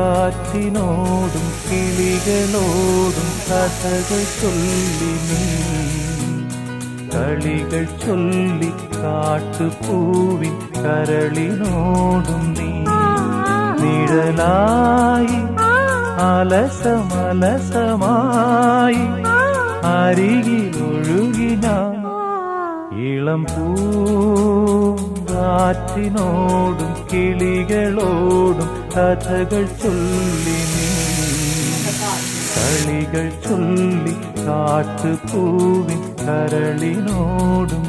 കാറ്റിനോടും കിളികളോടും കഥകൾ ചൊല്ലി നീ കളികൾ ചൊല്ലി കാട്ടുപൂവിൻ കരളിനോടും നീ നിഴലായി അലസമലസമായി അരികിലൊഴുകി ഞാൻ ഇളം പൂങ്കാറ്റിനോടും കിളികളോടും കഥകൾ ചൊല്ലി നീ കളികൾ ചൊല്ലി കാട്ടുപൂവിൻ കരളിനോടും